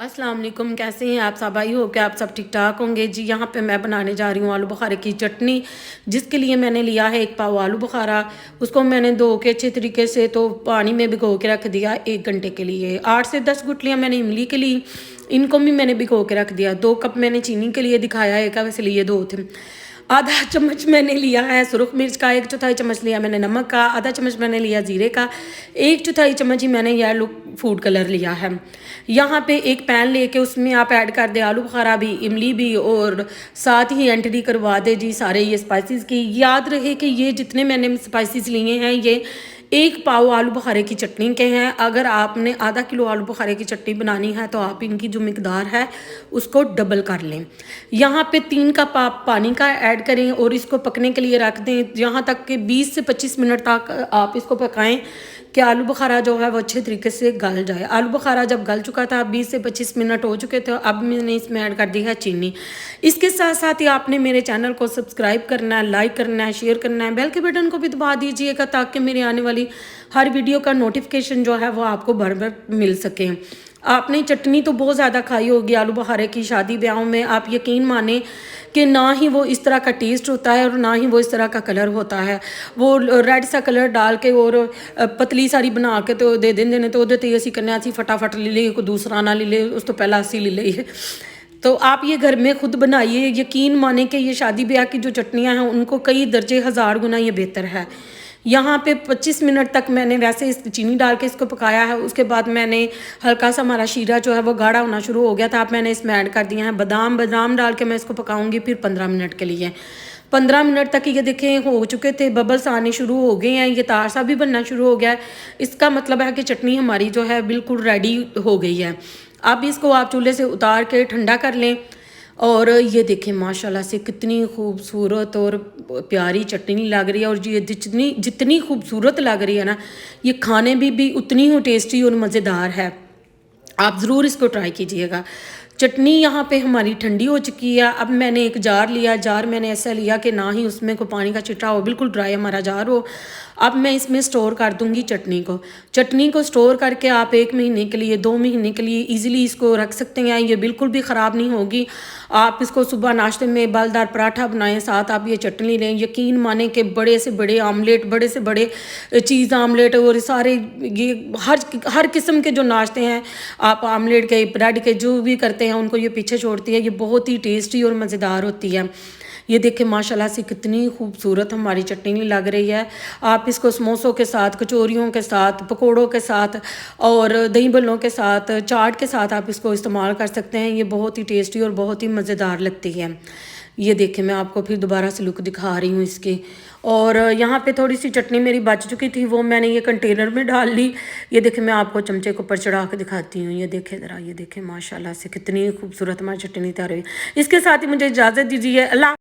अस्सलाम वालेकुम। कैसे हैं आप सब? आई हो कि आप सब ठीक ठाक होंगे जी। यहाँ पे मैं बनाने जा रही हूँ आलू बुखारे की चटनी, जिसके लिए मैंने लिया है 1 पाव आलू बुखारा। उसको मैंने धो के अच्छे तरीके से तो पानी में भिगो के रख दिया 1 घंटे के लिए। 8 से 10 गुठलियाँ मैंने इमली के लिए, इनको भी मैंने भिगो के रख दिया। 2 कप मैंने चीनी के लिए दिखाया, एक वैसे लिए 2 थे। आधा चम्मच मैंने लिया है सुरख मिर्च का, 1/4 चम्मच लिया मैंने नमक का, आधा चम्मच मैंने लिया जीरे का, 1/4 चम्मच ही मैंने येलो फूड कलर लिया है। यहाँ पे एक पैन लेके उसमें आप ऐड कर दे आलू बुखारा भी, इमली भी, और साथ ही एंट्री करवा दे जी सारे ये स्पाइसेस की। याद रहे कि ये जितने मैंने स्पाइसेस लिए हैं ये 1 पाव आलू बुखारे की चटनी के हैं। अगर आपने आधा किलो आलू बुखारे की चटनी बनानी है तो आप इनकी जो मिकदार है उसको डबल कर लें। यहाँ पे 3 कप आप पानी का ऐड करें और इसको पकने के लिए रख दें, यहाँ तक कि 20 से 25 मिनट तक आप इसको पकाएं कि आलू बुखारा जो है वो अच्छे तरीके से गल जाए। आलू बुखारा जब गल चुका था, 20 से 25 मिनट हो चुके थे, अब मैंने इसमें ऐड कर दी है चीनी। इसके साथ साथ ही आपने मेरे चैनल को सब्सक्राइब करना है, लाइक करना है, शेयर करना है, बेल के बटन को भी दबा दीजिएगा ताकि मेरी आने वाली हर वीडियो का नोटिफिकेशन जो है वो आपको भर मिल सके। आपने चटनी तो बहुत ज़्यादा खाई होगी आलू बुखारे की शादी ब्याहों में, आप यकीन माने कि ना ही वो इस तरह का टेस्ट होता है और ना ही वो इस तरह का कलर होता है। वो रेड सा कलर डाल के और पतली सारी बना के तो दे देंगे तो वो असी करने असी फटाफट ले लिए, कोई दूसरा ना ले ले, उस तो पहला असी ले लिए। तो आप ये घर में खुद बनाइए, यकीन माने कि ये शादी ब्याह की जो चटनियाँ हैं उनको कई दर्जे हज़ार गुना ये बेहतर है। यहाँ पे 25 मिनट तक मैंने वैसे इस चीनी डाल के इसको पकाया है। उसके बाद मैंने हल्का सा हमारा शीरा जो है वो गाढ़ा होना शुरू हो गया था, अब मैंने इसमें ऐड कर दिया है बादाम डाल के मैं इसको पकाऊंगी फिर 15 मिनट के लिए। 15 मिनट तक ये देखें हो चुके थे, बबल्स आने शुरू हो गए हैं, ये तार सा भी बनना शुरू हो गया है। इसका मतलब है कि चटनी हमारी जो है बिल्कुल रेडी हो गई है। अब इसको आप चूल्हे से उतार के ठंडा कर लें। और ये देखें माशाल्लाह से कितनी खूबसूरत और प्यारी चटनी लग रही है, और ये जितनी खूबसूरत लग रही है ना, ये खाने भी उतनी ही टेस्टी और मज़ेदार है। आप ज़रूर इसको ट्राई कीजिएगा। चटनी यहाँ पे हमारी ठंडी हो चुकी है। अब मैंने एक जार लिया, जार मैंने ऐसा लिया कि ना ही उसमें कोई पानी का छिटा हो, बिल्कुल ड्राई हमारा जार हो। अब मैं इसमें स्टोर कर दूँगी चटनी को स्टोर करके आप 1 महीने के लिए, 2 महीने के लिए ईज़िली इसको रख सकते हैं। ये बिल्कुल भी ख़राब नहीं होगी। आप इसको सुबह नाश्ते में बालदार पराठा बनाएं, साथ आप ये चटनी लें, यकीन माने कि बड़े से बड़े आमलेट, बड़े से बड़े चीज़ आमलेट और सारे ये हर किस्म के जो नाश्ते हैं, आप आमलेट के, ब्रेड के, जो भी करते हैं उनको ये पीछे छोड़ती है। ये बहुत ही टेस्टी और मज़ेदार होती है। ये देखें माशाल्लाह से कितनी खूबसूरत हमारी चटनी लग रही है। आप इसको समोसों के साथ, कचौरियों के साथ, पकोड़ों के साथ और दही बल्लों के साथ, चाट के साथ आप इसको इस्तेमाल कर सकते हैं। ये बहुत ही टेस्टी और बहुत ही मज़ेदार लगती है। ये देखें मैं आपको फिर दोबारा से लुक दिखा रही हूँ इसकी। और यहाँ पे थोड़ी सी चटनी मेरी बच चुकी थी, वो मैंने ये कंटेनर में डाल ली। ये देखें मैं आपको चमचे को ऊपर चढ़ा के दिखाती हूँ। ये देखें ज़रा, ये देखें माशाल्लाह से कितनी खूबसूरत हमारी चटनी तैयार हुई। इसके साथ ही मुझे इजाज़त दीजिए। अल्लाह।